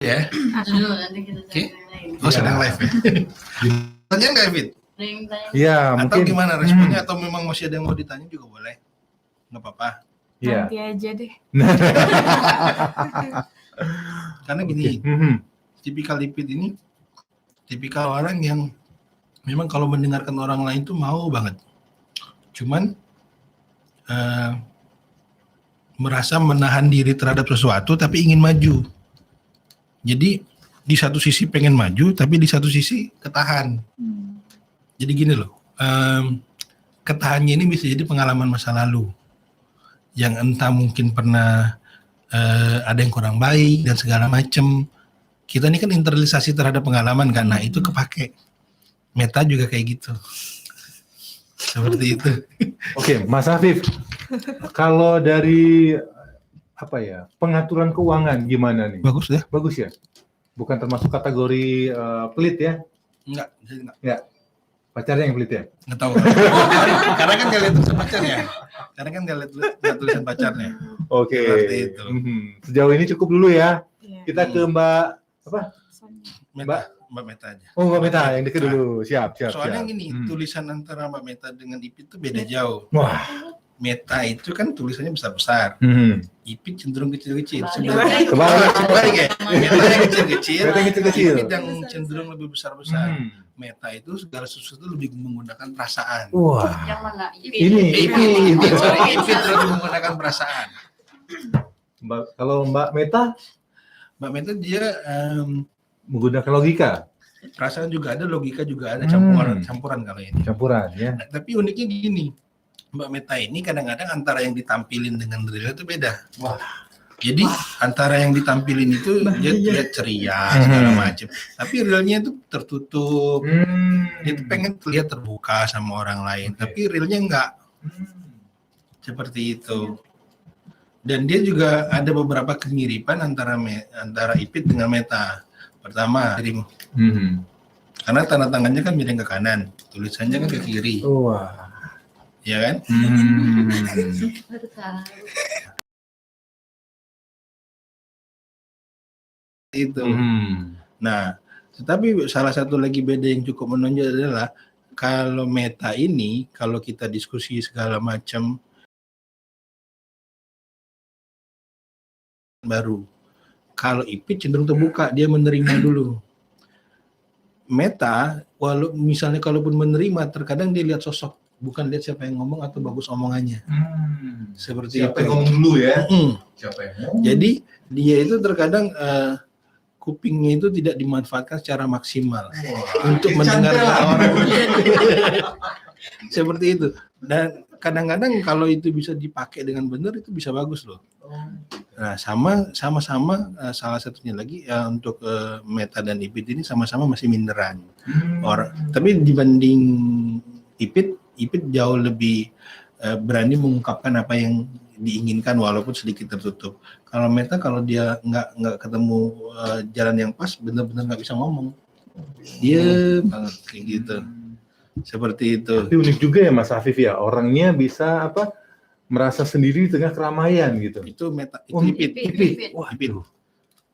Ya. Dulu nanti kita Oke. cari Oh, sedang live ya. Tanya nggak, Fit? Iya, Atau mungkin gimana responnya? Atau memang masih ada yang mau ditanya juga boleh? Nggak apa-apa. Iya. Nanti aja deh. Karena gini, tipikal lipid ini tipikal orang yang memang kalau mendengarkan orang lain tuh mau banget. Cuman merasa menahan diri terhadap sesuatu tapi ingin maju. Jadi di satu sisi pengen maju tapi di satu sisi ketahan. Jadi gini loh, ketahannya ini bisa jadi pengalaman masa lalu yang entah mungkin pernah ada yang kurang baik dan segala macem. Kita ini kan internalisasi terhadap pengalaman kan, nah itu kepake. Meta juga kayak gitu. Seperti itu. Oke, Mas Afif, kalau dari pengaturan keuangan gimana nih? Bagus ya? Bagus ya? Bukan termasuk kategori pelit ya? Enggak. Ya. Pacarnya yang pelit ya? Nggak tahu. Karena kan nggak lihat tulisan pacarnya. Karena kan nggak lihat tulisan pacarnya. Oke. Seperti itu. Sejauh ini cukup dulu ya. Iya. Kita ke Mbak Mbak Meta aja. Oh, Mbak Meta yang deket dulu. Siap. Soalnya gini, tulisan antara Mbak Meta dengan Ipit itu beda jauh. Wah. Meta itu kan tulisannya besar-besar. Ipit cenderung kecil-kecil. Kebalik ya. Meta yang kecil-kecil. Meta yang kecil-kecil. Ipit yang cenderung lebih besar-besar. Meta itu segala sesuatu lebih menggunakan perasaan. Wah. Yang mana? Ipit lebih menggunakan perasaan. Kalau Mbak Meta dia menggunakan logika. perasaan juga ada, logika juga ada, campuran kalau ini. Campuran ya. Nah, tapi uniknya gini, Mbak Meta ini kadang-kadang antara yang ditampilin dengan real itu beda. Wah. Jadi antara yang ditampilin itu dia terlihat ceria segala macam, tapi realnya itu tertutup. Dia tuh pengen terlihat terbuka sama orang lain, tapi realnya enggak. Seperti itu. Dan dia juga ada beberapa kemiripan antara Ipit dengan Meta. Pertama, karena tanda tangannya kan miring ke kanan, tulisannya kan ke kiri. Wah. Ya kan? Itu. Nah, tetapi salah satu lagi beda yang cukup menonjol adalah kalau Meta ini, kalau kita diskusi segala macam baru. Kalau Ipit cenderung terbuka, dia menerima dulu. Meta, misalnya kalaupun menerima, terkadang dia lihat sosok, bukan lihat siapa yang ngomong atau bagus omongannya. Seperti siapa itu. Yang ngomong dulu ya? Siapa yang ngomong? Jadi dia itu terkadang kupingnya itu tidak dimanfaatkan secara maksimal untuk mendengarkan orang. Seperti itu. Dan kadang-kadang kalau itu bisa dipakai dengan benar itu bisa bagus loh. Nah, sama-sama salah satunya lagi untuk Meta dan Ipit ini sama-sama masih minderan. Tapi dibanding Ipit jauh lebih berani mengungkapkan apa yang diinginkan walaupun sedikit tertutup. Kalau Meta kalau dia nggak ketemu jalan yang pas, benar-benar nggak bisa ngomong. Dia banget kayak gitu. Seperti itu. Tapi unik juga ya Mas Afif ya, orangnya bisa merasa sendiri di tengah keramaian gitu. Itu Meta, itu Ipit. Wah, Ipit.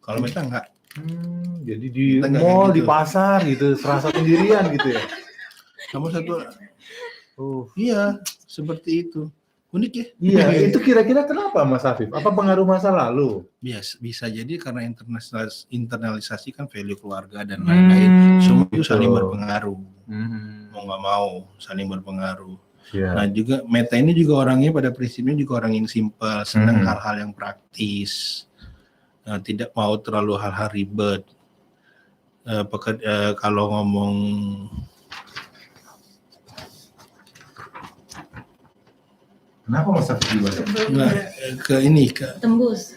Kalau Meta enggak. Jadi di mall, gitu. di pasar gitu, serasa sendirian gitu ya. Kamu satu. Iya, seperti itu. Unik ya? Iya, itu kira-kira kenapa Mas Afif? Apa pengaruh masa lalu? Bisa jadi karena internalisasi kan value keluarga dan lain-lain. Semua itu saling berpengaruh. Mau nggak mau saling berpengaruh. Nah juga Meta ini juga orangnya pada prinsipnya juga orang yang simpel, senang hal-hal yang praktis, tidak mau terlalu hal-hal ribet. Kalau ngomong Kenapa Mas Afif juga?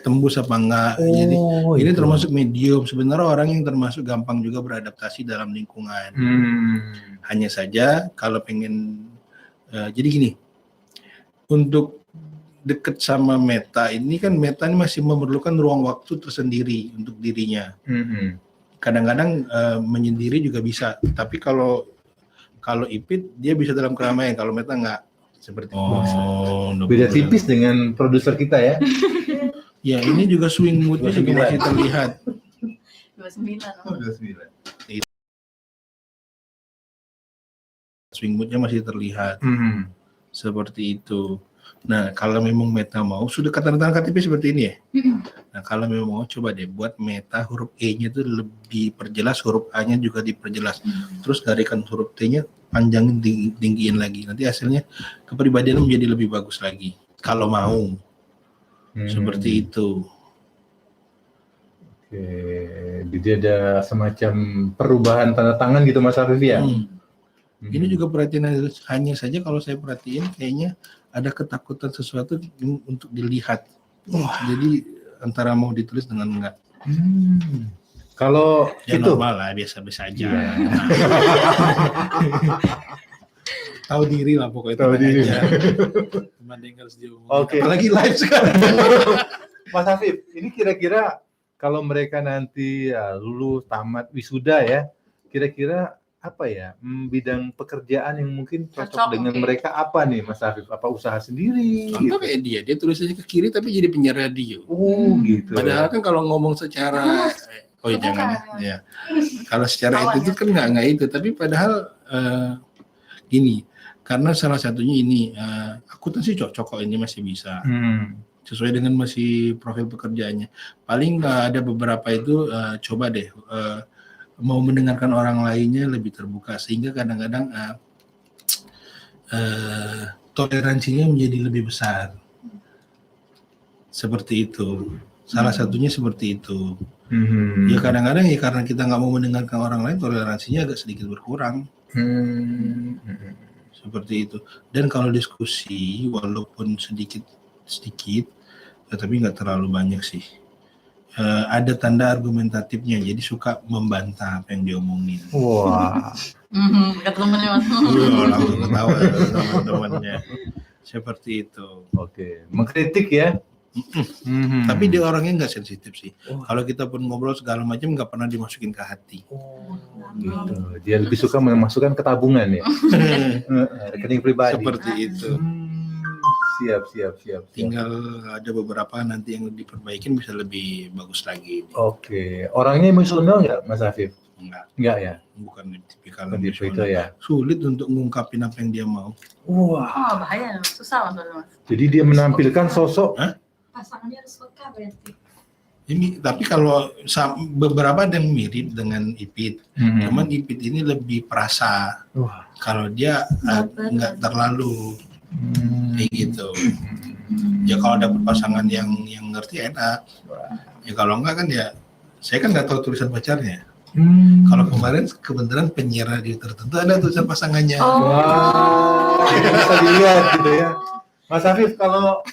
Tembus apa enggak? Jadi ini termasuk medium. Sebenarnya orang yang termasuk gampang juga beradaptasi dalam lingkungan. Hanya saja kalau pengen jadi gini, untuk deket sama Meta ini kan Meta ini masih memerlukan ruang waktu tersendiri untuk dirinya. Kadang-kadang menyendiri juga bisa, tapi kalau Ipit dia bisa dalam keramaian, kalau Meta enggak. Seperti beda tipis dengan produser kita ya. Ya ini juga swing moodnya juga masih terlihat. 29. Oh, 29. Swing moodnya masih terlihat Hmm. seperti itu. Nah, kalau memang Meta mau, sudah tanda tangan KTP seperti ini ya. Nah, kalau memang mau, coba deh buat Meta huruf E-nya itu lebih perjelas, huruf A-nya juga diperjelas. Terus garikan huruf T-nya panjangin, tinggiin lagi. Nanti hasilnya kepribadian menjadi lebih bagus lagi. Kalau mau, seperti itu. Oke, jadi ada semacam perubahan tanda tangan gitu Mas Afif ya? Ini juga perhatian, hanya saja kalau saya perhatiin kayaknya ada ketakutan sesuatu untuk dilihat. Jadi antara mau ditulis dengan enggak. Kalau Ya itu normal lah, biasa-biasa aja. Iya. Tahu diri lah pokoknya. Tahu tenang diri. aja. Cuma yang harus diomongin. Oke. Apalagi live sekarang. Mas Afif, ini kira-kira kalau mereka nanti lulus, tamat, wisuda ya, kira-kira apa ya bidang pekerjaan yang mungkin cocok Cocok, dengan oke. mereka apa nih Mas Afif? Apa usaha sendiri? Contoh Gitu? kayak dia tulis aja ke kiri tapi jadi penyiar radio. Oh gitu. Padahal kan kalau ngomong secara jangan ya. Kalau secara itu kan nggak itu, tapi padahal gini, karena salah satunya ini akuntansi cocok kok, ini masih bisa. Sesuai dengan masih profil pekerjaannya. Paling ada beberapa itu coba deh mau mendengarkan orang lainnya lebih terbuka, sehingga kadang-kadang toleransinya menjadi lebih besar. Seperti itu. Salah satunya seperti itu. Ya kadang-kadang ya karena kita nggak mau mendengarkan orang lain, toleransinya agak sedikit berkurang. Seperti itu. Dan kalau diskusi walaupun sedikit, tetapi nggak terlalu banyak sih. Ada tanda argumentatifnya, jadi suka membantah apa yang diomongin. Wah. Kata temennya Mas. Langsung ketawa sama temannya. Seperti itu. Oke, mengkritik ya. Tapi dia orangnya nggak sensitif sih. Kalau kita pun ngobrol segala macam nggak pernah dimasukin ke hati. Gitu. Dia lebih suka memasukkan ke tabungan ya. Rekening pribadi. Seperti itu. Siap. Tinggal ada beberapa nanti yang diperbaikin bisa lebih bagus lagi. Oke, orangnya emosional nggak Mas Afif? Nggak ya? Bukan tipikal Tipe itu emosional. ya. Sulit untuk mengungkapin apa yang dia mau. Wah. Oh, bahaya, susah Mas. Jadi dia menampilkan sosok. Pasangannya harus peka berarti. Ini tapi kalau beberapa ada yang mirip dengan Ipit, cuman Ipit ini lebih perasa. Wah. Kalau dia nggak terlalu kayak gitu. Ya kalau dapet pasangan yang ngerti enak. Ya kalau enggak kan ya, saya kan nggak tahu tulisan pacarnya. Kalau kemarin kebetulan penyiar radio tertentu ada tulisan pasangannya. Wah, bisa dilihat gitu ya. Mas Afif, kalau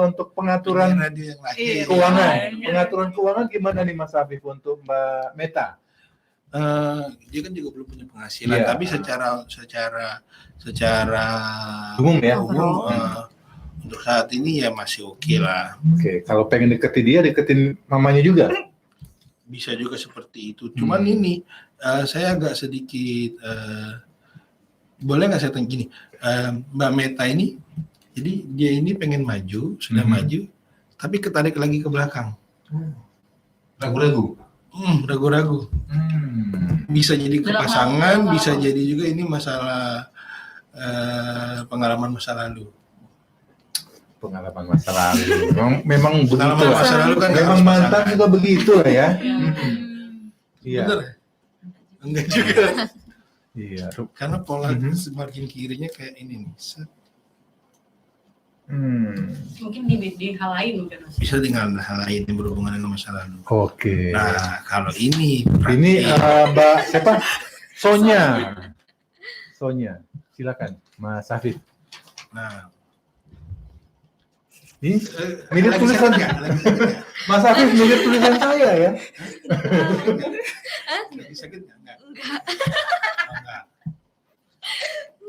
untuk pengaturan Penyiar radio yang lain. pengaturan keuangan gimana nih Mas Afif untuk Mbak Meta? Dia kan juga belum punya penghasilan, Iya. tapi secara Umum ya? umum, untuk saat ini ya masih oke lah. Oke, kalau pengen deketin dia, deketin mamanya juga. Bisa juga seperti itu. Cuman ini saya agak sedikit boleh nggak saya tanya gini, Mbak Meta ini, jadi dia ini pengen maju, sudah maju, tapi ketarik lagi ke belakang. Ragu-ragu. Ragu-ragu. Bisa jadi ke Dalam pasangan, hal- bisa jadi juga ini masalah pengalaman masa lalu. Pengalaman masa lalu. Memang begitu. Pengalaman lah. masa lalu kan Memang harus mantan pasangan. juga begitu lah ya. Iya. Bener? Enggak juga. Iya. Karena pola semakin kirinya kayak ini nih. Mungkin di hal lain mungkin Mas. Bisa dengan hal lain yang berhubungan dengan masa lalu. Oke. Nah, kalau ini Ini Mbak siapa? Sonya. Silakan, Mas Afif. nah, Ini mirip lagi tulisan sakit nggak? Lagi sakit nggak? Mas Afif mirip tulisan saya ya. Lagi sakit nggak? Enggak. Enggak.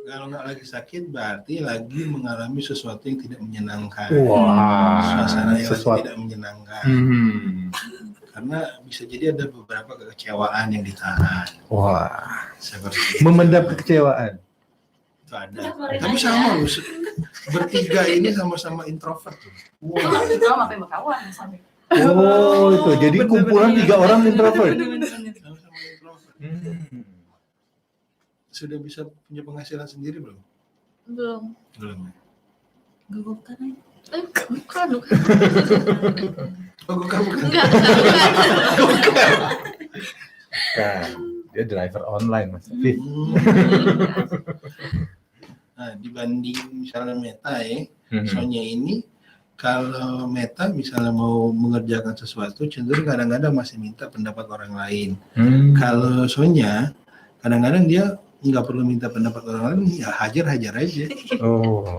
Kalau nggak lagi sakit berarti lagi mengalami sesuatu yang tidak menyenangkan. Wah, Suasana yang sesuatu. tidak menyenangkan. Hmm. Karena bisa jadi ada beberapa kekecewaan yang ditahan. Wah, Seperti memendam kekecewaan. itu ada. Tapi sama loh, bertiga ini sama-sama introvert tuh. Kalau apa yang berkawan sampai. Oh, itu. Jadi kumpulan 3 orang introvert. Bener-bener. Sama-sama introvert. Hmm. Sudah bisa punya penghasilan sendiri belum? Belum. Belum. Gak bukan aja. Bukan. Oh, bukan. Enggak. Kan, dia driver online, Mas Afif. Nah, dibanding misalnya Meta ya, Hmm. Sonya ini kalau Meta misalnya mau mengerjakan sesuatu cenderung kadang-kadang masih minta pendapat orang lain. Hmm. Kalau Sonya kadang-kadang dia nggak perlu minta pendapat orang lain, ya hajar aja. Oh.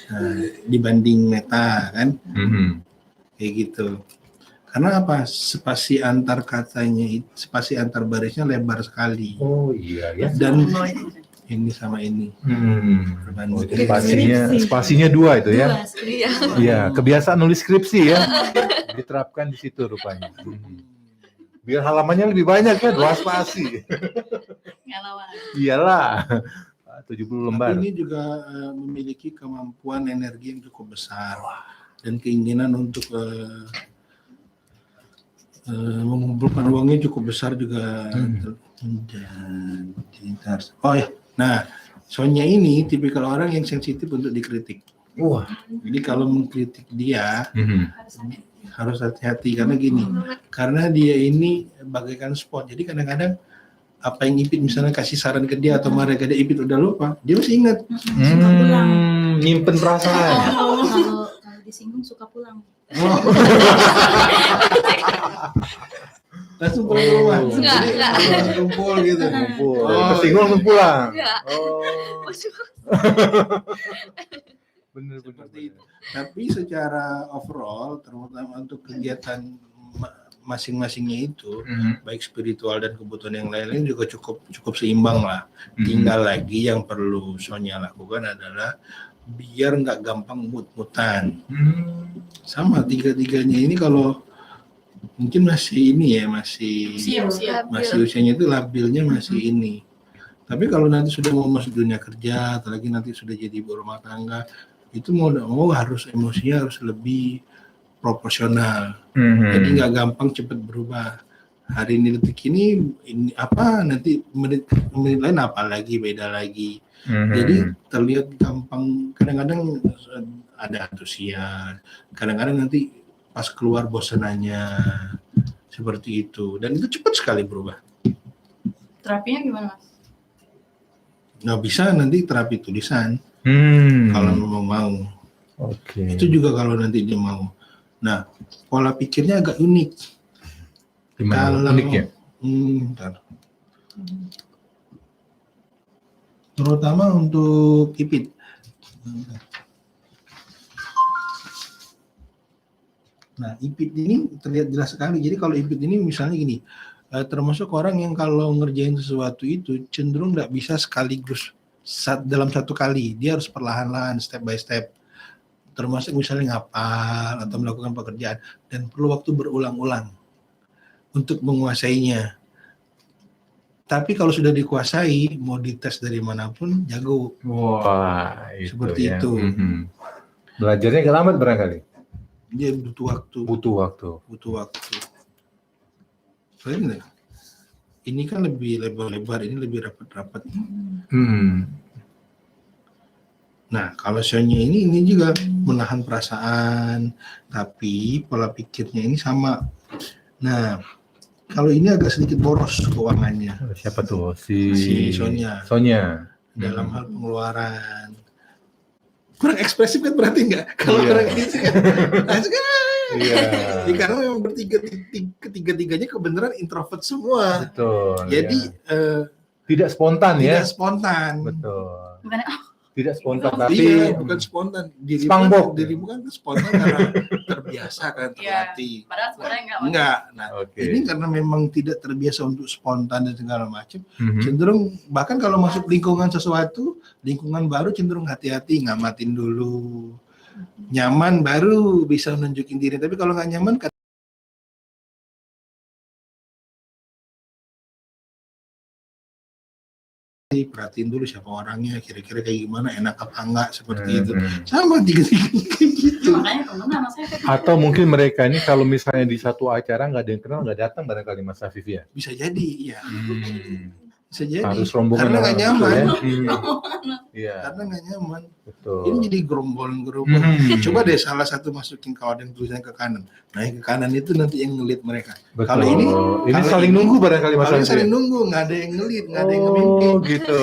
Nah, dibanding Meta kan Hmm. kayak gitu. Karena apa? Spasi antar katanya, spasi antar barisnya lebar sekali. Oh iya ya. Dan ini sama ini. Oh, itu spasinya 2 itu ya. Iya. Iya, kebiasaan nulis skripsi ya. Diterapkan di situ rupanya. Biar halamannya lebih banyak ya, 2 spasi. Ngelawan. Iyalah. 70 Tapi lembar. ini juga memiliki kemampuan energi yang cukup besar dan keinginan untuk mengumpulkan uangnya cukup besar juga. Dan oh ya, nah Sonya ini tipikal orang yang sensitif untuk dikritik. Wah. Jadi kalau mengkritik dia Harus harus hati-hati karena gini, karena dia ini bagaikan spot. Jadi kadang-kadang apa yang Ipit misalnya kasih saran ke dia atau marah ke dia, Ipit udah lupa, dia masih ingat. suka pulang. Nyimpen perasaan. Kalau disinggung suka pulang. Langsung pulang ke rumah. Oh. Enggak, Jadi enggak. langsung kumpul gitu. Kumpul. Oh, Kesinggung langsung pulang. Enggak. Oh. Bener. Seperti itu. Tapi secara overall, terutama untuk kegiatan masing-masingnya itu, baik spiritual dan kebutuhan yang lain-lain juga cukup seimbang lah. Tinggal lagi yang perlu Sonya lakukan adalah biar nggak gampang mut-mutan. Sama tiga-tiganya ini kalau mungkin masih ini ya, masih usianya itu labilnya masih ini. Tapi kalau nanti sudah mau masuk dunia kerja, atau lagi nanti sudah jadi ibu rumah tangga, itu mau nggak mau harus emosinya harus lebih proporsional. Jadi nggak gampang cepat berubah. Hari ini detik ini apa, nanti menit lain apa lagi, beda lagi. Jadi terlihat gampang, kadang-kadang ada antusias, kadang-kadang nanti pas keluar bosananya seperti itu, dan itu cepat sekali berubah. Terapinya gimana, Mas? Nah, bisa nanti terapi tulisan kalau memang mau. Oke. Itu juga kalau nanti dia mau. Nah, pola pikirnya agak unik. Gimana? Kalau Unik ya? Bentar. Terutama untuk Ipit. Nah, Ipit ini terlihat jelas sekali. Jadi kalau Ipit ini misalnya gini, termasuk orang yang kalau ngerjain sesuatu itu cenderung nggak bisa sekaligus dalam satu kali. Dia harus perlahan-lahan, step by step. Termasuk misalnya ngapal atau melakukan pekerjaan, dan perlu waktu berulang-ulang untuk menguasainya. Tapi kalau sudah dikuasai, mau dites dari manapun, jago. Wah, Seperti ya. itu. Belajarnya agak lambat barangkali. Dia butuh waktu. Butuh waktu. Soalnya ini kan lebih lebar-lebar, ini lebih rapat-rapat. Nah, kalau Sonya ini juga menahan perasaan, tapi pola pikirnya ini sama. Nah, kalau ini agak sedikit boros keuangannya. Siapa tuh? Si Sonya. Dalam hal pengeluaran. Kurang ekspresif kan berarti nggak? Kalau Iya. kurang ekspresif kan? Nah, Iya. karena memang ketiga-tiganya kebenaran introvert semua. Betul. Jadi tidak spontan ya. tidak spontan. Betul. Bukan Tidak spontan Iya, tapi bukan spontan. Spangbok. Dirimu kan spontan karena terbiasa kan, Iya. terlatih. Padahal sebenarnya enggak, Mas. Enggak. Nah, Oke. ini karena memang tidak terbiasa untuk spontan dan segala macam, Mhm. cenderung bahkan kalau masuk lingkungan sesuatu, lingkungan baru cenderung hati-hati, ngamatin dulu. Nyaman baru bisa nunjukin diri, tapi kalau nggak nyaman sih, perhatiin dulu siapa orangnya, kira-kira kayak gimana, enak apa enggak, seperti itu. Sama tiga-tiganya kayak gitu. Makanya temenan Mas Afif. Atau mungkin mereka ini kalau misalnya di satu acara nggak ada yang kenal, nggak datang barangkali Mas Afif ya. Bisa jadi, ya. Bisa jadi. Harus rombongan Karena nggak orang nyaman. tua ya. Iya, Karena nggak nyaman. betul. Ini jadi gerombol-gerombol. Hmm. Coba deh salah satu masukin kawan tulisannya ke kanan. Nah yang ke kanan itu nanti yang ngelit mereka. Betul. Kalau ini saling nunggu barangkali Mas Kalau Afif. saling nunggu, nggak ada yang ngelit, nggak ada yang ngemimpin, Oh, gitu.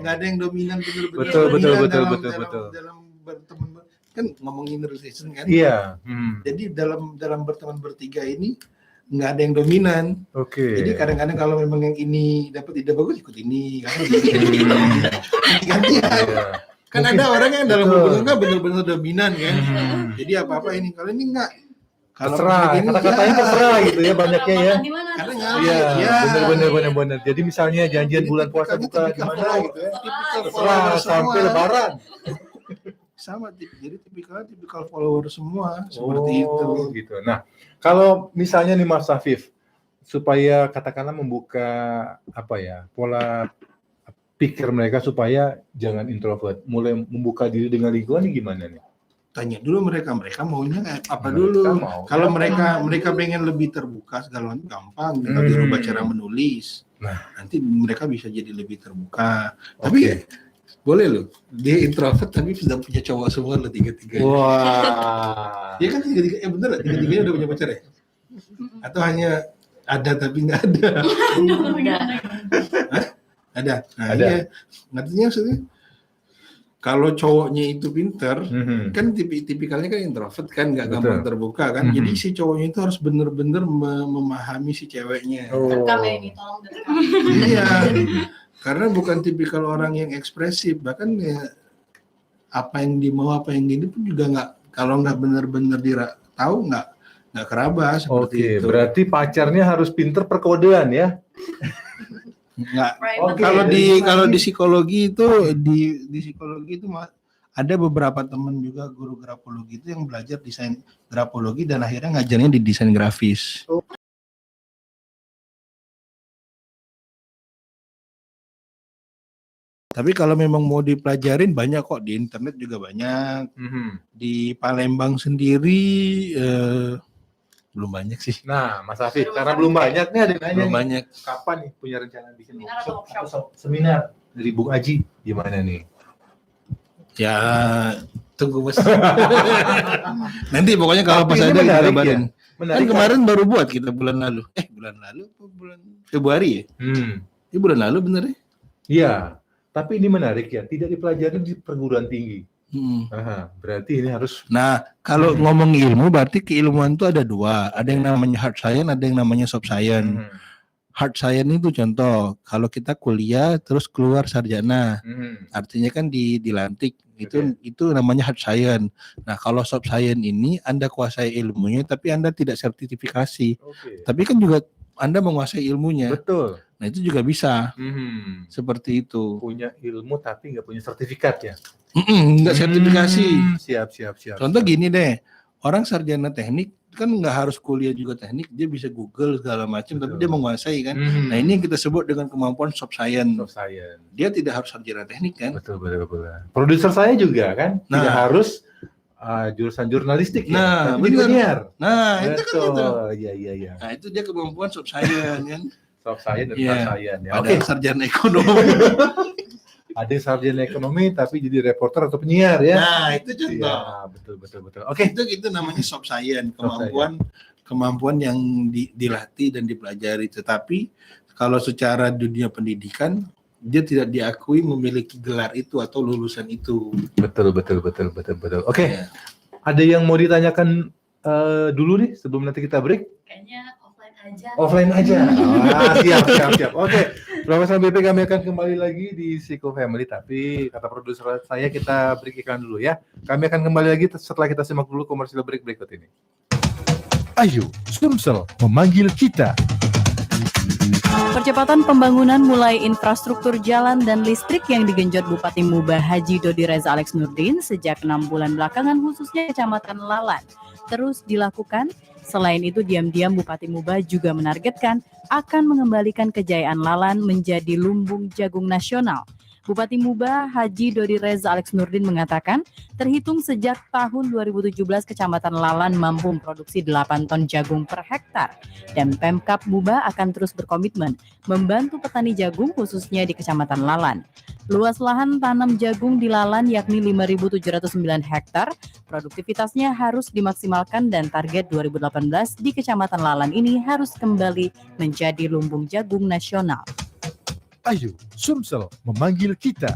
nggak ada yang dominan betul-betul. Betul, dominan betul, dalam, betul, dalam, betul. dalam berteman kan ngomongin relation kan. Iya. Jadi dalam berteman bertiga ini nggak ada yang dominan. Oke. Jadi kadang-kadang kalau memang yang ini dapat ide bagus ikut ini, kan ganti-gantian. Iya. Kan Mungkin- ada orang yang dalam betul. hubungan kan benar-benar dominan kan. Jadi apa-apa ini kalau ini enggak. Kalau Terserah, begini, kata-katanya ya. terserah gitu ya banyaknya ya. Makan di mana? Karena Terserah. nggak- Iya, Iya. benar. Jadi misalnya janjian Jadi bulan puasa buka tipikal di mana follower, gitu ya. tipikal Terserah follower sampai semua. lebaran. Sama jadi tipikal follower semua seperti itu. Gitu. Nah, kalau misalnya nih Mas Afif supaya katakanlah membuka apa ya, pola pikir mereka supaya jangan introvert, mulai membuka diri dengan lingkungan ini gimana nih? Tanya dulu mereka maunya kayak apa Mereka dulu. mau. Kalau mereka pengen lebih terbuka segala macam gampang, tinggal dirubah cara menulis. Nah. Nanti mereka bisa jadi lebih terbuka. Tapi boleh loh, dia introvert tapi sudah punya cowok semua loh tiga-tiganya. Wah. Dia kan tiga-tiga, bener lah, tiga-tiganya udah punya pacar ya? Atau hanya ada tapi nggak ada? Ada. Nah, Ada. iya. Artinya maksudnya kalau cowoknya itu pinter, kan tipikalnya kan introvert kan, nggak gampang terbuka kan. Jadi si cowoknya itu harus bener-bener memahami si ceweknya. Rekam ya ini, tolong direkam. Iya. Karena bukan tipikal orang yang ekspresif, bahkan ya apa yang dimau apa yang gini pun juga nggak, kalau nggak benar-benar tahu nggak keraba seperti itu. Berarti pacarnya harus pinter perkodean ya. Nggak. Private. Kalau di psikologi itu di psikologi itu ada beberapa teman juga guru grafologi itu yang belajar desain grafologi dan akhirnya ngajarnya di desain grafis. Tapi kalau memang mau dipelajarin banyak kok, di internet juga banyak. Di Palembang sendiri belum banyak sih. Nah, Mas Afif, karena belum banyak nih ada yang nanya Belum nih, banyak. kapan nih punya rencana bikin Seminar atau workshop atau seminar dari Bung Aji gimana nih? Ya tunggu Mas. Nanti pokoknya kalau Tapi pas ini ada kita menarik kabarin. ya? Kan Menarik kemarin baru buat kita bulan lalu. Bulan lalu apa bulan Februari ya? Ini bulan lalu bener ya? Iya, tapi ini menarik ya, tidak dipelajari di perguruan tinggi. Hmm. Aha, berarti ini harus Nah, kalau ngomong ilmu berarti keilmuan itu ada dua. Ada yang namanya hard science, ada yang namanya soft science. Hard science itu contoh, kalau kita kuliah terus keluar sarjana, artinya kan dilantik. Itu namanya hard science. Nah, kalau soft science ini Anda kuasai ilmunya tapi Anda tidak sertifikasi. Oke. Tapi kan juga Anda menguasai ilmunya. Betul. Nah, itu juga bisa seperti itu. Punya ilmu tapi nggak punya sertifikat ya. Enggak sertifikasi. Siap. Contoh gini deh, orang sarjana teknik kan nggak harus kuliah juga teknik, dia bisa Google segala macam, tapi dia menguasai kan. Nah, ini yang kita sebut dengan kemampuan soft science. Soft science. Dia tidak harus sarjana teknik kan. Betul. Produser saya juga kan, Nah. tidak harus jurusan jurnalistik ya, Nah, tapi jadi benar. penyiar. Nah, itu kan itu. Betul. Iya. Nah, itu dia kemampuan soft science kan. Soft science dan Iya. hard science ya. Ada sarjana ekonomi. Ada yang sarjana ekonomi tapi jadi reporter atau penyiar ya. Nah, itu contoh. Iya, betul. Oke. Itu namanya soft science, kemampuan yang dilatih dan dipelajari. Tetapi kalau secara dunia pendidikan dia tidak diakui memiliki gelar itu atau lulusan itu. Betul. Oke. Ya. Ada yang mau ditanyakan dulu nih sebelum nanti kita break? Kayaknya offline aja. Offline aja. Siap. Oke. Profesor BP kami akan kembali lagi di Psycho Family, tapi kata produser saya kita break iklan dulu ya. Kami akan kembali lagi setelah kita simak dulu komersial break berikut ini. Ayo, Sumsel memanggil kita. Percepatan pembangunan mulai infrastruktur jalan dan listrik yang digenjot Bupati Muba Haji Dodi Reza Alex Nurdin sejak 6 bulan belakangan khususnya Kecamatan Lalan. terus dilakukan. Selain itu, diam-diam Bupati Muba juga menargetkan akan mengembalikan kejayaan Lalan menjadi lumbung jagung nasional. Bupati Muba Haji Dodi Reza Alex Nurdin mengatakan, terhitung sejak tahun 2017 Kecamatan Lalan mampu memproduksi 8 ton jagung per hektar. Dan Pemkab Muba akan terus berkomitmen membantu petani jagung khususnya di Kecamatan Lalan. Luas lahan tanam jagung di Lalan yakni 5.709 hektar. Produktivitasnya harus dimaksimalkan dan target 2018 di Kecamatan Lalan ini harus kembali menjadi lumbung jagung nasional. Ayo, Sumsel memanggil kita.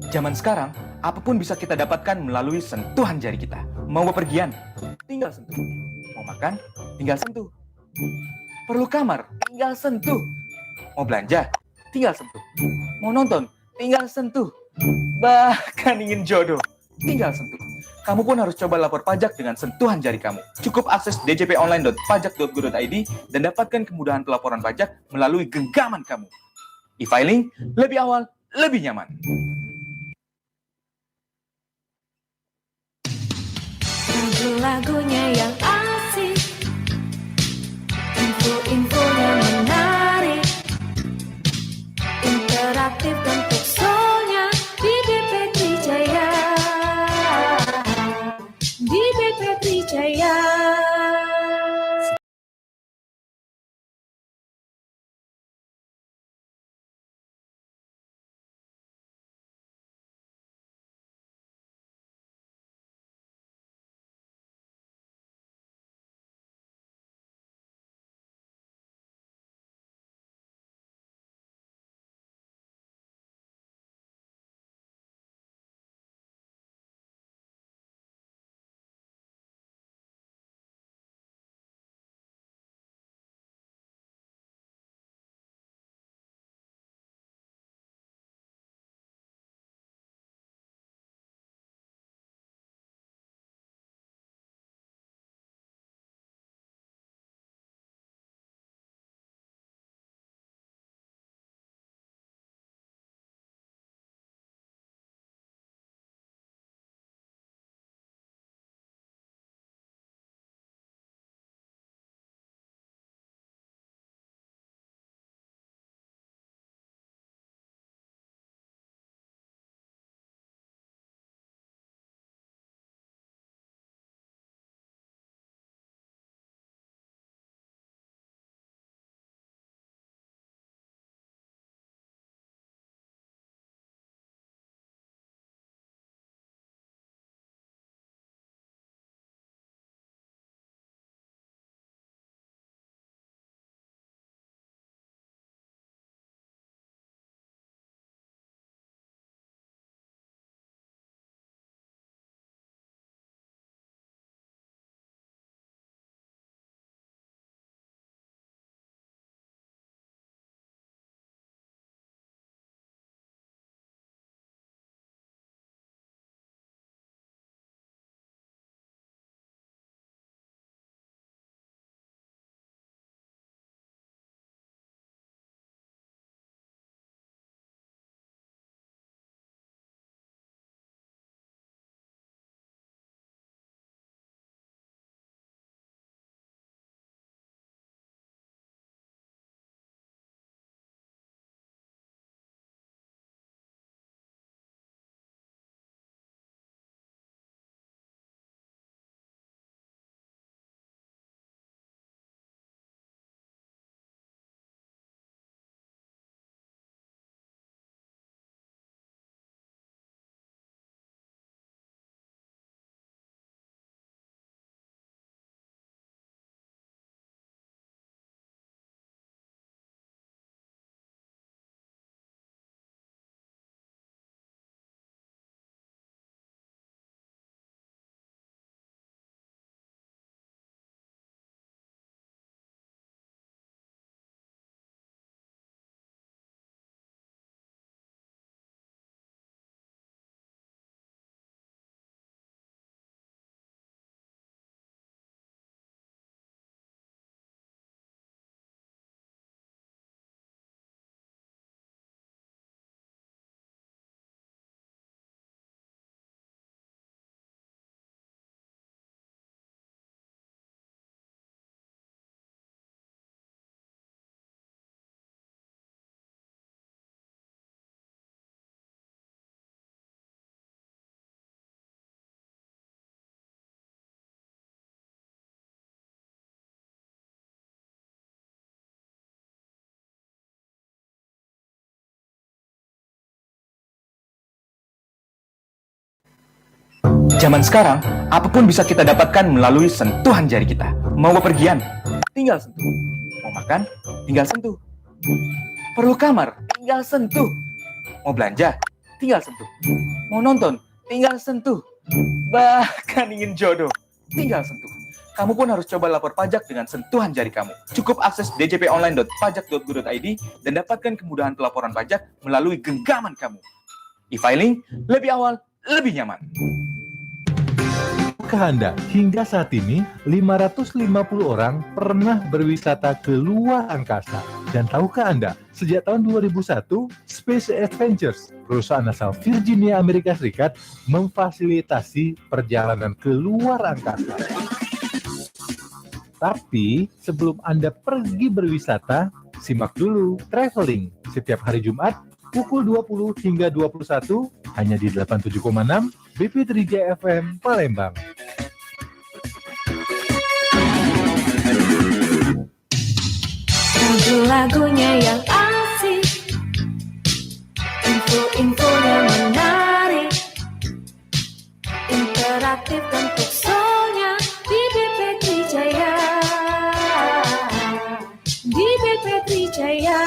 Zaman sekarang, apapun bisa kita dapatkan melalui sentuhan jari kita. Mau bepergian, tinggal sentuh. Mau makan, tinggal sentuh. Perlu kamar, tinggal sentuh. Mau belanja, tinggal sentuh. Mau nonton, tinggal sentuh. Bahkan ingin jodoh, tinggal sentuh. Kamu pun harus coba lapor pajak dengan sentuhan jari kamu. Cukup akses djponline.pajak.go.id dan dapatkan kemudahan pelaporan pajak melalui genggaman kamu. E-filing lebih awal, lebih nyaman. Lagu-lagunya yang asik, info-infonya menarik, interaktif dan talkshow-nya di BP Trijaya. Di BP Trijaya. Zaman sekarang, apapun bisa kita dapatkan melalui sentuhan jari kita. Mau bepergian, tinggal sentuh. Mau makan, tinggal sentuh. Perlu kamar, tinggal sentuh. Mau belanja, tinggal sentuh. Mau nonton, tinggal sentuh. Bahkan ingin jodoh, tinggal sentuh. Kamu pun harus coba lapor pajak dengan sentuhan jari kamu. Cukup akses djponline.pajak.go.id dan dapatkan kemudahan pelaporan pajak melalui genggaman kamu. E-filing lebih awal, lebih nyaman. Tahukah Anda, hingga saat ini 550 orang pernah berwisata ke luar angkasa. Dan tahukah Anda, sejak tahun 2001, Space Adventures, perusahaan asal Virginia, Amerika Serikat, memfasilitasi perjalanan ke luar angkasa. Tapi, sebelum Anda pergi berwisata, simak dulu Traveling setiap hari Jumat pukul 20 hingga 21 hanya di 87,6 BP3J FM Palembang. Lagu-lagunya yang asik, info-infonya menarik, interaktif dan talkshow-nya di BP3 Jaya. Di BP3 Jaya.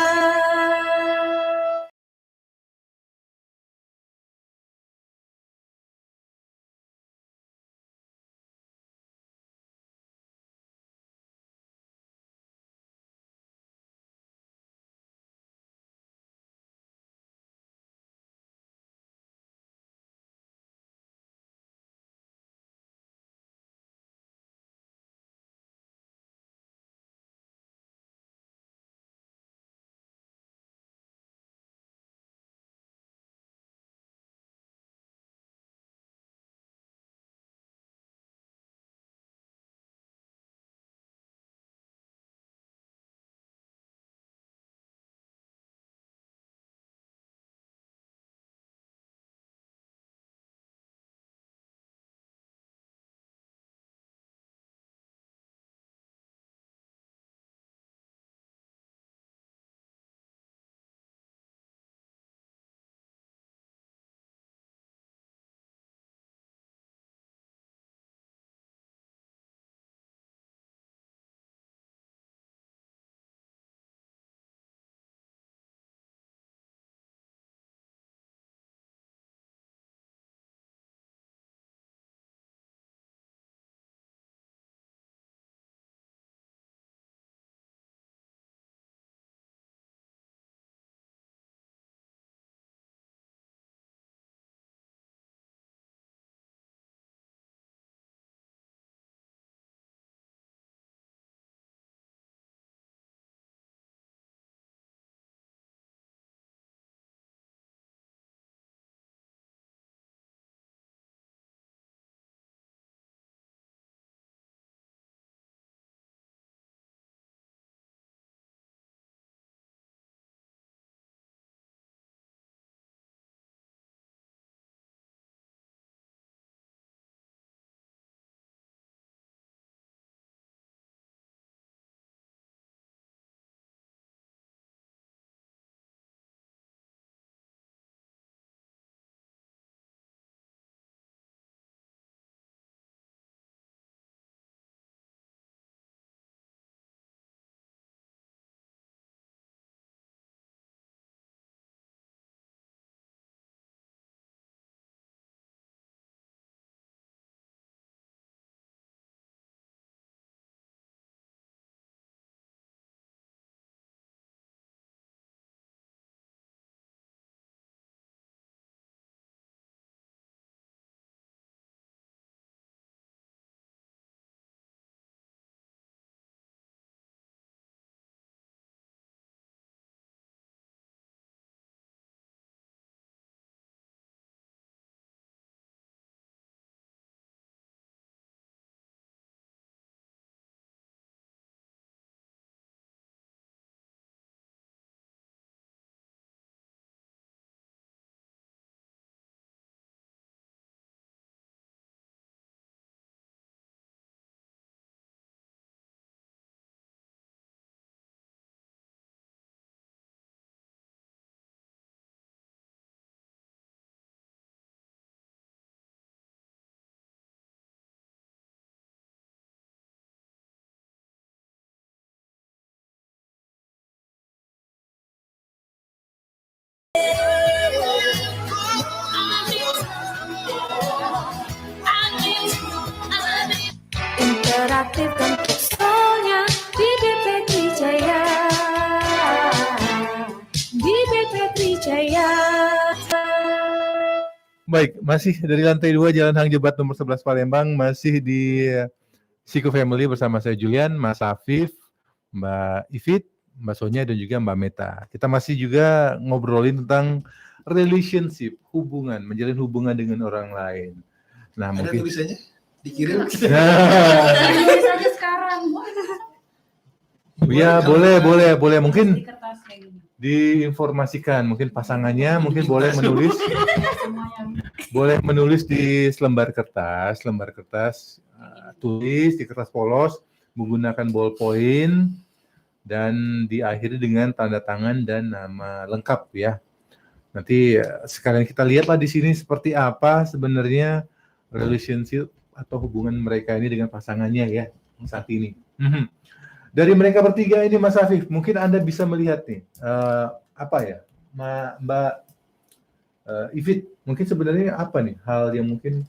percaya. Baik, masih dari lantai 2 Jalan Hang Jebat nomor 11 Palembang, masih di Siko Family bersama saya Julian, Mas Afif, Mbak Ivit, Mbak Sonia dan juga Mbak Meta. Kita masih juga ngobrolin tentang relationship, hubungan, menjalin hubungan dengan orang lain. Nah, Ada mungkin tulisannya? Dikirim? Tulis aja sekarang. ya boleh. Mungkin Di kertas kayak gini. diinformasikan, mungkin pasangannya mungkin boleh menulis di lembar kertas, tulis di kertas polos menggunakan ballpoint dan diakhiri dengan tanda tangan dan nama lengkap ya. Nanti sekalian kita lihatlah di sini seperti apa sebenarnya relationship atau hubungan mereka ini dengan pasangannya ya saat ini. Dari mereka bertiga ini Mas Afif, mungkin Anda bisa melihat nih Mbak Ivit, mungkin sebenarnya apa nih hal yang mungkin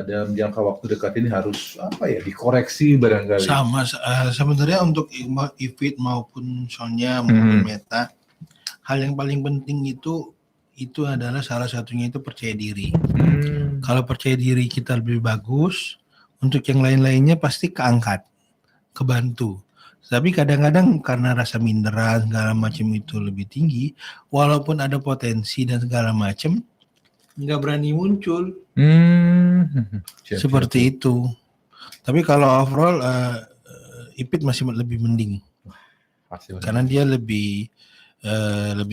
dalam jangka waktu dekat ini harus dikoreksi barangkali. Sama sebenarnya untuk Ivit maupun Sonia maupun Meta, hal yang paling penting itu adalah salah satunya itu percaya diri. Kalau percaya diri kita lebih bagus, untuk yang lain-lainnya pasti keangkat, kebantu. Tapi kadang-kadang karena rasa minderan segala macam itu lebih tinggi, walaupun ada potensi dan segala macam, nggak berani muncul. Seperti itu. Tapi kalau overall Ipit masih lebih mending, karena dia lebih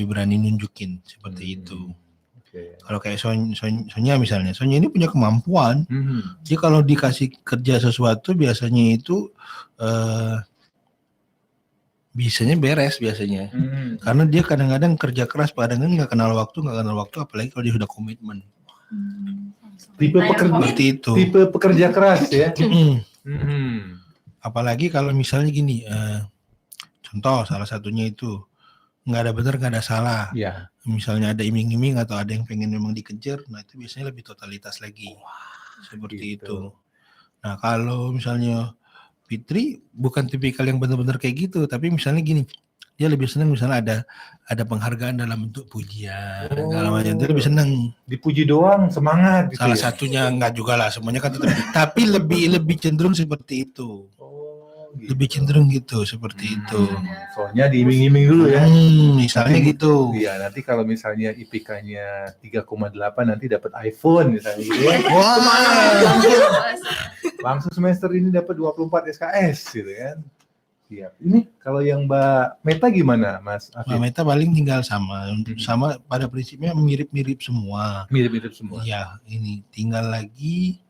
berani nunjukin seperti itu. Kalau kayak Sonia misalnya, Sonia ini punya kemampuan. Dia kalau dikasih kerja sesuatu biasanya itu bisanya beres biasanya. Karena dia kadang-kadang kerja keras, kadang-kadang nggak kenal waktu, apalagi kalau dia sudah komitmen. Tipe pekerja keras ya. Apalagi kalau misalnya gini, contoh salah satunya itu nggak ada benar nggak ada salah. Ya. Misalnya ada iming-iming atau ada yang pengen memang dikejar, nah itu biasanya lebih totalitas lagi. Seperti itu. Nah kalau misalnya Fitri bukan tipikal yang benar-benar kayak gitu, tapi misalnya gini, dia lebih senang misalnya ada penghargaan dalam bentuk pujian, segala macam, dia lebih senang. Dipuji doang semangat. Gitu Salah satunya enggak juga lah, semuanya kan tetap, tapi lebih cenderung seperti itu. Gitu. Lebih cenderung gitu, seperti itu. Soalnya diiming-iming dulu ya. Misalnya gitu. Iya, nanti kalau misalnya IPK-nya 3,8 nanti dapat iPhone misalnya gitu ya. Wah. Langsung semester ini dapat 24 SKS gitu kan. Siap. Ini kalau yang Mbak Meta gimana, Mas Afif? Mbak Meta paling tinggal sama pada prinsipnya mirip-mirip semua. Mirip-mirip semua. Iya, ini tinggal lagi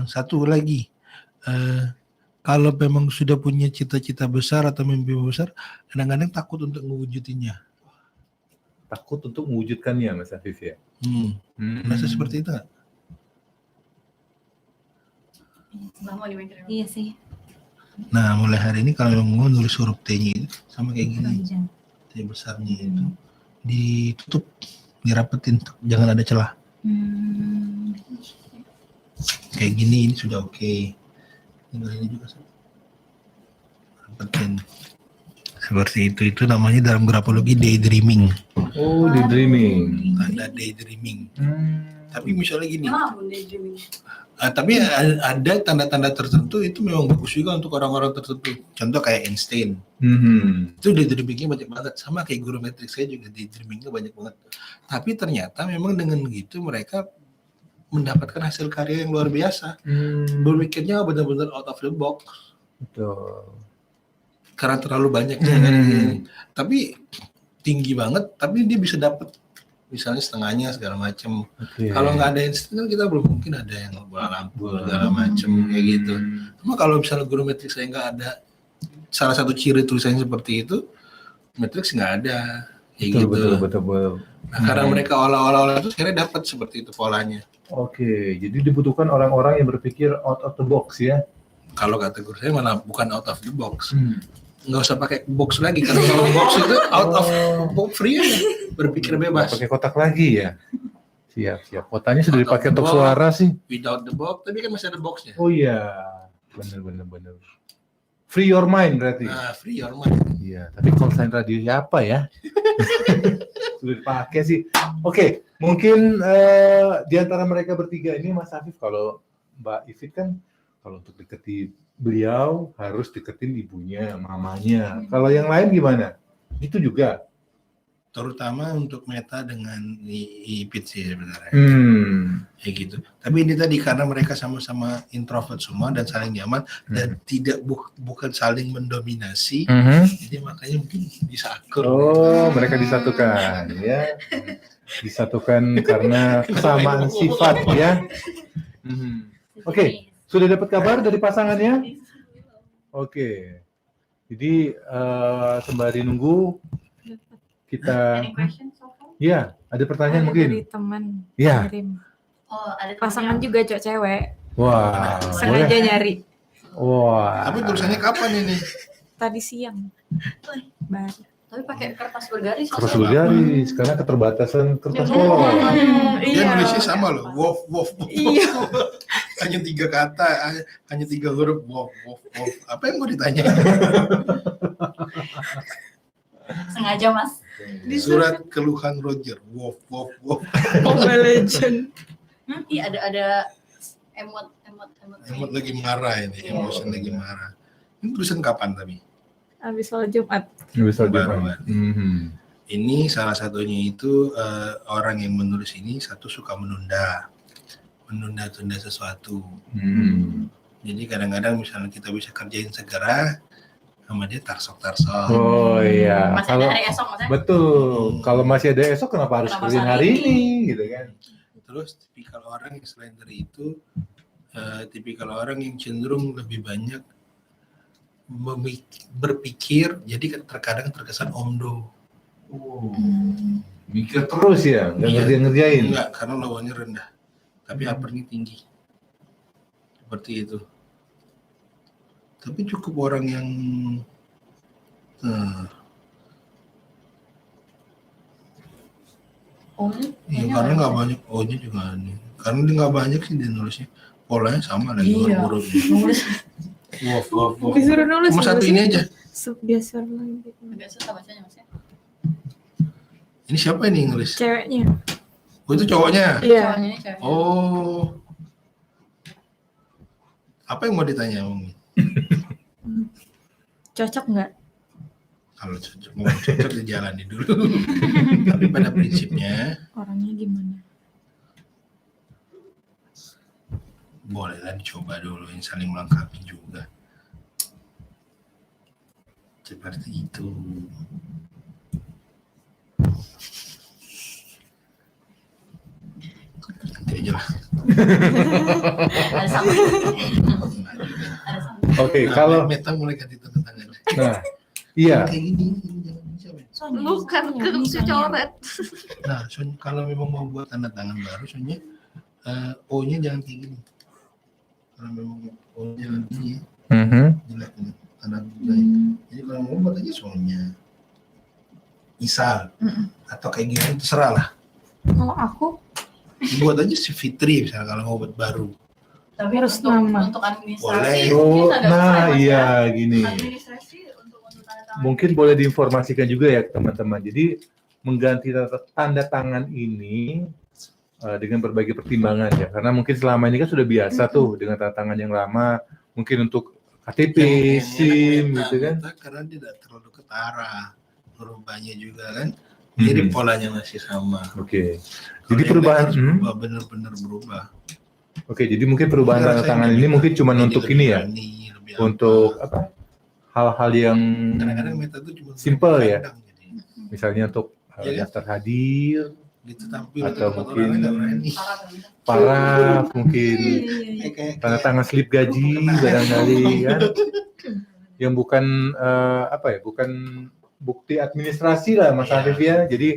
satu lagi. Kalau memang sudah punya cita-cita besar atau mimpi besar, kadang-kadang takut untuk mewujudinnya. Takut untuk mewujudkannya, Mas Afif ya. Masa seperti itu nggak? Iya sih. Nah, mulai hari ini kalau mau nulis huruf T-nya itu sama kayak gini. T besarnya itu ditutup, dirapetin, jangan ada celah. Kayak gini ini sudah oke. Tinggal ini juga rapetin. Seperti itu namanya dalam grafologi daydreaming. Oh, daydreaming. Ada daydreaming. Tapi misalnya gini. Tapi ada tanda-tanda tertentu itu memang bagus juga untuk orang-orang tertentu. Contoh kayak Einstein. Itu daydreamingnya banyak banget. Sama kayak guru metrik saya juga daydreamingnya banyak banget. Tapi ternyata memang dengan gitu mereka mendapatkan hasil karya yang luar biasa. Berpikirnya benar-benar out of the box. Betul. Karena terlalu banyaknya kan. Tapi tinggi banget, tapi dia bisa dapat misalnya setengahnya segala macam. Kalau nggak ada instan kita belum mungkin ada yang bola lampu segala macam kayak gitu. Cuma kalau misalnya guru metrik saya nggak ada salah satu ciri tulisannya seperti itu, matriks nggak ada kayak gitu. Betul. Nah, karena mereka olah-olah itu akhirnya dapat seperti itu polanya. Oke, jadi dibutuhkan orang-orang yang berpikir out of the box ya. Kalau kata guru saya malah bukan out of the box. Nggak usah pakai box lagi, karena kalau box itu out of box free aja, berpikir bebas. Pakai kotak lagi ya. Siap. Kotaknya sudah dipakai untuk suara sih. Without the box, tapi kan masih ada boxnya. Oh iya, benar. Free your mind berarti. Nah, free your mind. Iya, tapi call sign radio apa ya? Sudah dipakai sih. Oke, mungkin di antara mereka bertiga ini Mas Afif, kalau Mbak Ivit kan kalau untuk deketi beliau harus deketin ibunya, mamanya. Kalau yang lain gimana? Itu juga. Terutama untuk Meta dengan Ipit sih sebenarnya. Kayak gitu. Tapi ini tadi karena mereka sama-sama introvert semua dan saling nyaman dan tidak bukan saling mendominasi, jadi makanya mungkin bisa akur. Oh, mereka disatukan ya. Disatukan karena kesamaan sifat ya. Oke. Sudah dapat kabar dari pasangannya? Oke. Jadi sembari nunggu kita Any questions so far? ya, ada pertanyaan mungkin. Dari teman Ya. kirim. Oh, ada Pasangan temennya. juga cowok cewek. Wah, Sengaja boleh. nyari Wah. Tapi tulisannya kapan ini? tadi siang. Baru. Tapi pakai kertas bergaris. Kertas bergaris karena keterbatasan kertas Ya, kolor. Dia Iya. nulisnya sama loh. Wolf, wolf, wolf. Iya. Hanya 3 kata, hanya 3 huruf. Wolf, wolf, wolf. Apa yang mau ditanya? Sengaja mas. Surat keluhan Roger. Wolf, wolf, wolf. Mobile Legend. Iya ada emot. Emot lagi marah ini, emotion lagi marah. Ini tulisan kapan tapi? Habis sholat Jumat. Bisa Baru, dipakai. Ini salah satunya itu orang yang menulis ini satu suka menunda-tunda sesuatu. Jadi kadang-kadang misalnya kita bisa kerjain segera, sama dia tarsok-tarsok. Oh iya. Masih ada hari esok maksudnya. Betul. Kalau masih ada esok kenapa harus Kenapa kerjain hari hari ini? ini gitu kan? Terus tipikal orang yang selain dari itu, tipikal orang yang cenderung lebih banyak berpikir, jadi terkadang terkesan omdo. Mikir terus ya, nggak Iya. ngerjain. Enggak, karena lawannya rendah, tapi uppernya tinggi. Seperti itu. Tapi cukup orang yang iya, karena nggak banyak O-nya juga aneh. Karena dia nggak banyak sih dia nulisnya. Polanya sama lagi Iya. huruf-hurufnya. Nulis Wow. Disuruh nulis. Cuma satu ini aja. Biasa lagi. agak susah bacanya mas ya. Ini siapa ini yang nulis? Ceweknya. Oh, itu cowoknya. Iya. Cowoknya ini ceweknya. Oh. Apa yang mau ditanya Om? Cocok nggak? Kalau cocok dijalani dulu. Tapi pada prinsipnya Orangnya gimana? bolehlah dicoba dulu, yang saling melengkapi juga. Seperti itu. Nanti aja lah. Ada sama. Ada sama. Oke, Nah, kalau Meta mulai ganti tanda tangan. nah, iya. Kayak gini, ini jangan bisa, Men. Bukan ke coret. Nah, kalau memang mau buat tanda tangan baru, soalnya O-nya jangan kayak gini. Kalau memang O-nya jangan gini, jelek ini, tanda budaya. Jadi kalau mau buat aja soalnya misal atau kayak gini terserah lah. Kalau aku Buat aja si Fitri misalnya kalau mau buat baru. Tapi Harus untuk, nama. untuk administrasi Boleh. mungkin Oh, agak susah, nah Mas, iya ya. gini. Administrasi untuk tanda tangan. Mungkin boleh diinformasikan juga ya ke teman-teman. Jadi mengganti tanda tangan ini dengan berbagai pertimbangan ya. Karena mungkin selama ini kan sudah biasa tuh dengan tanda tangan yang lama. Mungkin untuk KTP, Yang SIM enak gitu kan. Meta karena dia tidak terlalu ketara, perubahannya juga kan. Jadi polanya masih sama. Oke. Kalau Jadi yang perubahan harus berubah, benar-benar berubah. Oke, jadi mungkin perubahan tanda Saya tangan lebih- ini mungkin cuma lebih untuk ini ya. berani, lebih Untuk apa. apa? Hal-hal yang Kadang-kadang Meta tuh cuma simple ya. kadang, jadi misalnya untuk Iya kan? daftar hadir, gitu tampil Atau ke tempat mungkin- orang nggak berani. Parah banget. paraf, mungkin Kayak tanda tangan slip gaji barangkali kan. Yang bukan apa ya, bukan bukti administrasi lah Mas Iya. Afif ya. Jadi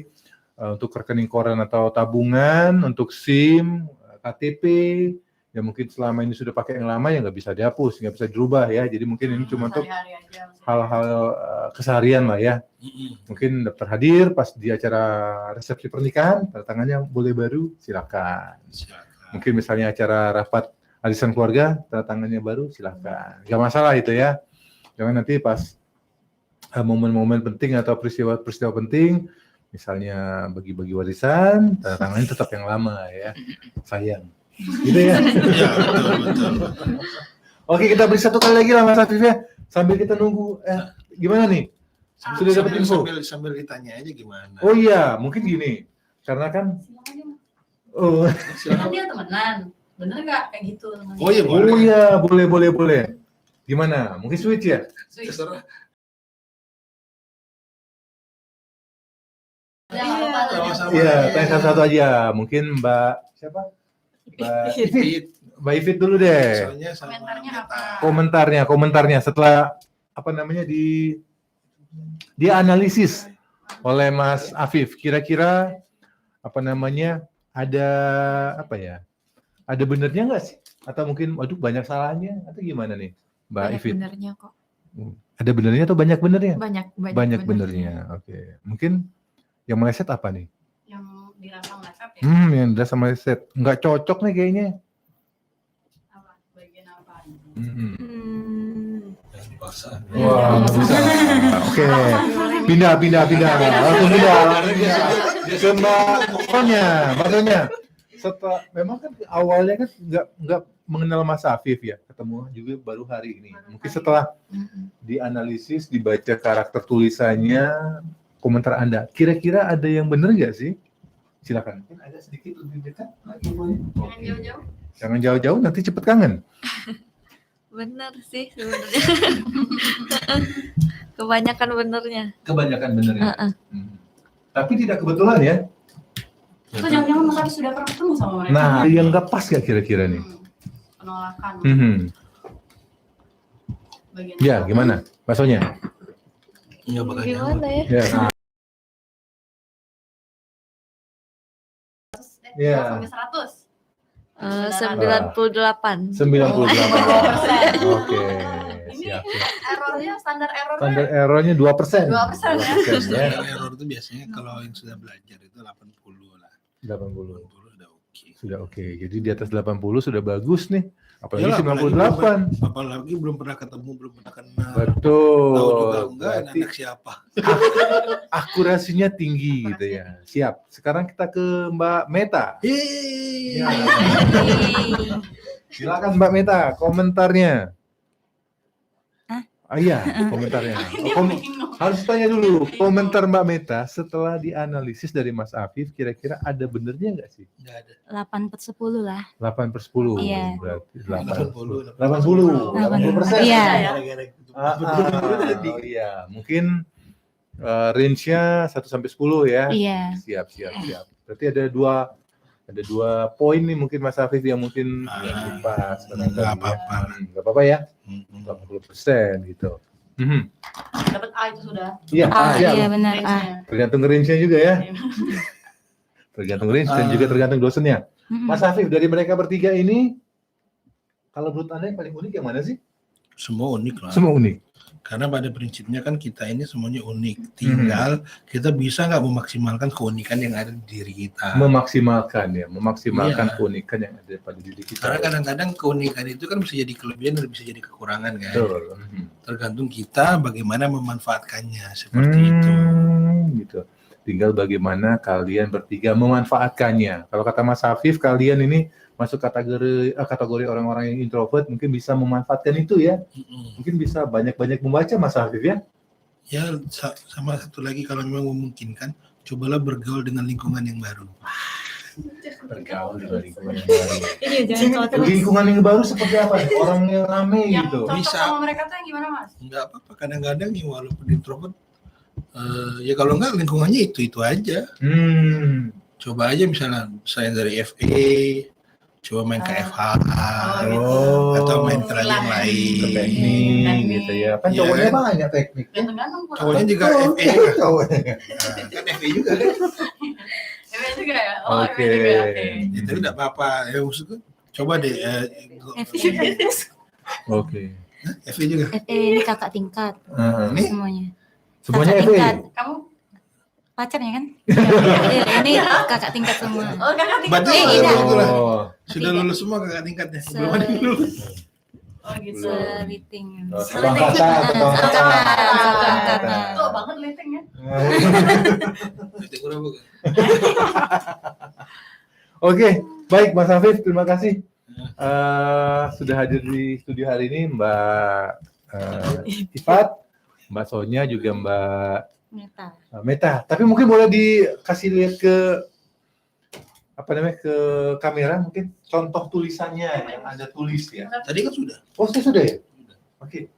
untuk rekening koran atau tabungan, untuk SIM, KTP, ya mungkin selama ini sudah pakai yang lama ya nggak bisa dihapus, nggak bisa dirubah ya. Jadi mungkin ini cuma untuk Sehari-hari aja, maksudnya. hal-hal keseharian lah ya. Mungkin daftar hadir pas di acara resepsi pernikahan, tanda tangannya boleh baru, silakan. Silakan. Mungkin misalnya acara rapat arisan keluarga, tanda tangannya baru, silakan. Nggak masalah itu ya. Jangan nanti pas momen-momen penting atau peristiwa-peristiwa penting, misalnya bagi-bagi warisan, tanda tangannya tetap yang lama ya, sayang, gitu ya. Iya, betul. Oke, kita beri satu kali lagi lah Mas Afif ya, sambil kita nunggu. Gimana nih? Sudah dapat info? Sambil ditanya aja gimana. Oh iya, mungkin gini, karena kan, Kan dia temenan. Bener nggak kayak gitu temenan? Oh iya, oh iya, boleh. Gimana? Mungkin switch ya? Terserah. Ya, nggak apa-apa, tanya. Sama-sama. Iya, tanya satu-satu aja. Mungkin Mbak siapa? Mbak Ipit. Mbak Ivit dulu deh. Soalnya sama Komentarnya Meta. apa? Komentarnya setelah apa namanya dianalisis oleh Mas Afif. Kira-kira apa namanya ada apa ya? Ada benernya nggak sih? Atau mungkin waduh banyak salahnya atau gimana nih Mbak Banyak Ivit? benernya kok. Ada benernya atau banyak benernya? Banyak Benernya. Oke. Mungkin yang meleset apa nih? Yang dirasa meleset ya? Yang dirasa meleset. Nggak cocok nih kayaknya. Apa? Bagian apa? Dipaksa. Wah, bisa. Oke. Pindah. Langsung pindah. Ke Mbak Sonya. Setelah memang kan awalnya kan nggak mengenal Mas Afif ya, ketemu juga baru hari ini. Mungkin setelah dianalisis, dibaca karakter tulisannya, komentar Anda, kira-kira ada yang benar nggak sih? Silakan. Mungkin agak sedikit lebih dekat lagi boleh. Jangan jauh-jauh. Jangan jauh-jauh, nanti cepet kangen. Bener sih sebenarnya. Kebanyakan benernya. Kebanyakan benar ya. Tapi tidak kebetulan ya. Atau jangan-jangan Mas Afif sudah pernah ketemu sama mereka? Nah, yang nggak pas nggak kira-kira nih? Penolakan. Bagian Ya, apa? gimana? Mbak Sonya? Enggak bakal Gimana nyaman. ya? Ya. Ya. Ya. Sampai 100. 98. 98. Oke, Ini siap. errornya, standar errornya. Standar errornya 2%. 2% ya? Standar error itu biasanya kalau yang sudah belajar itu 80 lah. 80. 80 udah oke. Sudah oke. Jadi di atas 80 sudah bagus nih. Apalagi Iyalah, 98. Apalagi belum pernah ketemu, belum pernah kenal. Betul. Tahu juga enggak Berarti anak siapa. akurasinya tinggi gitu ya. Siap. Sekarang kita ke Mbak Meta. Ya. Silakan Mbak Meta, komentarnya. Iya, komentarnya. Harus tanya dulu, komentar Mbak Meta setelah dianalisis dari Mas Afif, kira-kira ada benernya nggak sih? Enggak ada. 8/10 lah. 8/10, Iya. berarti 80. 80%. Iya. Gara-gara gitu. Oh iya, mungkin range-nya 1-10 ya. Iya. Siap. Berarti ada dua poin nih mungkin Mas Afif yang mungkin pas. Nggak apa-apa. Nggak apa-apa ya, Hmm. 80% gitu. Dapat A itu sudah. Iya, siap. Iya benar. Range-nya. Tergantung range-nya juga ya. Tergantung range dan juga tergantung dosennya. Mas Afif, dari mereka bertiga ini, kalau menurut Anda yang paling unik yang mana sih? Semua unik lah. Semua unik. Karena pada prinsipnya kan kita ini semuanya unik. Tinggal kita bisa nggak memaksimalkan keunikan yang ada di diri kita. Memaksimalkan Iya. keunikan yang ada pada diri kita. Karena kadang-kadang keunikan itu kan bisa jadi kelebihan dan bisa jadi kekurangan kan. Betul. Tergantung kita bagaimana memanfaatkannya seperti itu. Gitu. Tinggal bagaimana kalian bertiga memanfaatkannya. Kalau kata Mas Afif, kalian ini masuk kategori orang-orang yang introvert, mungkin bisa memanfaatkan itu ya. Mungkin bisa banyak-banyak membaca Mas Afif ya. Ya sama satu lagi kalau memang memungkinkan, cobalah bergaul dengan lingkungan yang baru. Bergaul dengan lingkungan yang baru. Lingkungan yang baru seperti apa? Orang yang ramai Yang gitu. cocok Bisa. sama mereka tuh yang gimana Mas? Enggak apa-apa, kadang-kadang ya walaupun introvert, ya kalau enggak lingkungannya itu aja. Coba aja misalnya saya dari FE, coba main ke FH, atau main ke yang lain. Teknik gitu ya. Kan Iya cowoknya kan? banyak teknik. Gantung-gantung pula. Cowoknya juga FE Cowoknya. kan FE juga kan. FE juga ya? Oke. FE juga, oke. Itu enggak apa-apa. Ya maksudku coba deh Oke. FE juga. ini kakak tingkat Ini semuanya. Semuanya Kakak FE. tingkat. Kamu? Pacarnya kan? Iya, ini kakak tingkat semua. Oh kakak tingkat. Berarti iya. betul lah. Oh. Sudah lulus semua kakak tingkatnya. Belum ada yang lulus. Oh gitu. Seliting. Satu angkatan, satu angkatan. Satu angkatan. Tuh banget liting ya. Itu berapa kan? Oke, baik Mas Afif, terima kasih sudah hadir di studio hari ini, Mbak Ifat, Mbak Sonia, juga Mbak Meta. Meta. Tapi mungkin boleh dikasih lihat ke ke kamera, mungkin contoh tulisannya yang Anda tulis ya. Tadi kan sudah. Oh, sudah ya? Oke.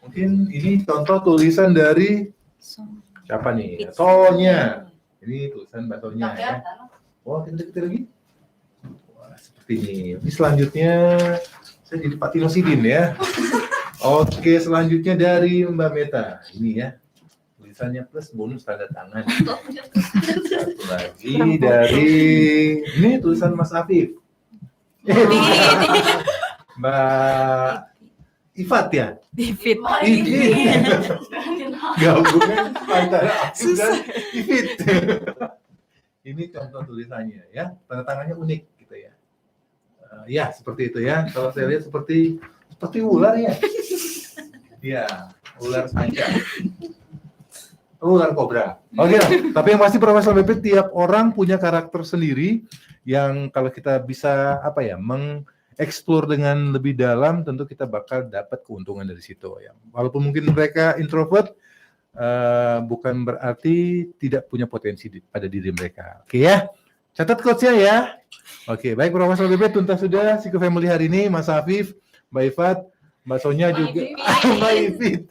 Mungkin ini contoh tulisan dari siapa nih? Sonia. Ini tulisan Mbak Sonia ya. Wah, kita deketin lagi. Wah, seperti ini. Ini selanjutnya saya jadi Pak Tino Sidin ya. Oke, selanjutnya dari Mbak Meta. Ini ya. Tulisannya plus bonus tanda tangan. Satu lagi dari ini tulisan Mas Afif. Mbak Ifat ya? David. Gabungan antara Afif dan Ifit. Ini contoh tulisannya ya, tanda tangannya unik gitu ya. Ya seperti itu ya. Kalau saya lihat seperti ular ya. Iya, ular sanca. Ular kobra. Oke, tapi yang pasti Profesor BP tiap orang punya karakter sendiri yang kalau kita bisa mengeksplor dengan lebih dalam, tentu kita bakal dapat keuntungan dari situ ya. Walaupun mungkin mereka introvert, bukan berarti tidak punya potensi pada diri mereka. Oke ya, catat quotes-nya ya. Oke, baik Profesor BP, tuntas sudah Siko Family hari ini, Mas Afif, Mbak Ifat, Mbak Sonia juga, Mbak Ifit,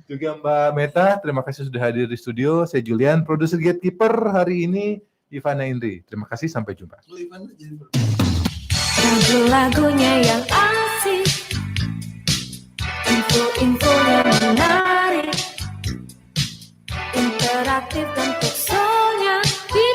juga Mbak Meta. Terima kasih sudah hadir di studio. Saya Julian, produser Gatekeeper hari ini Ivana Indri. Terima kasih, sampai jumpa. Lagu-lagunya yang asik, info-info yang menarik, interaktif dan pesona di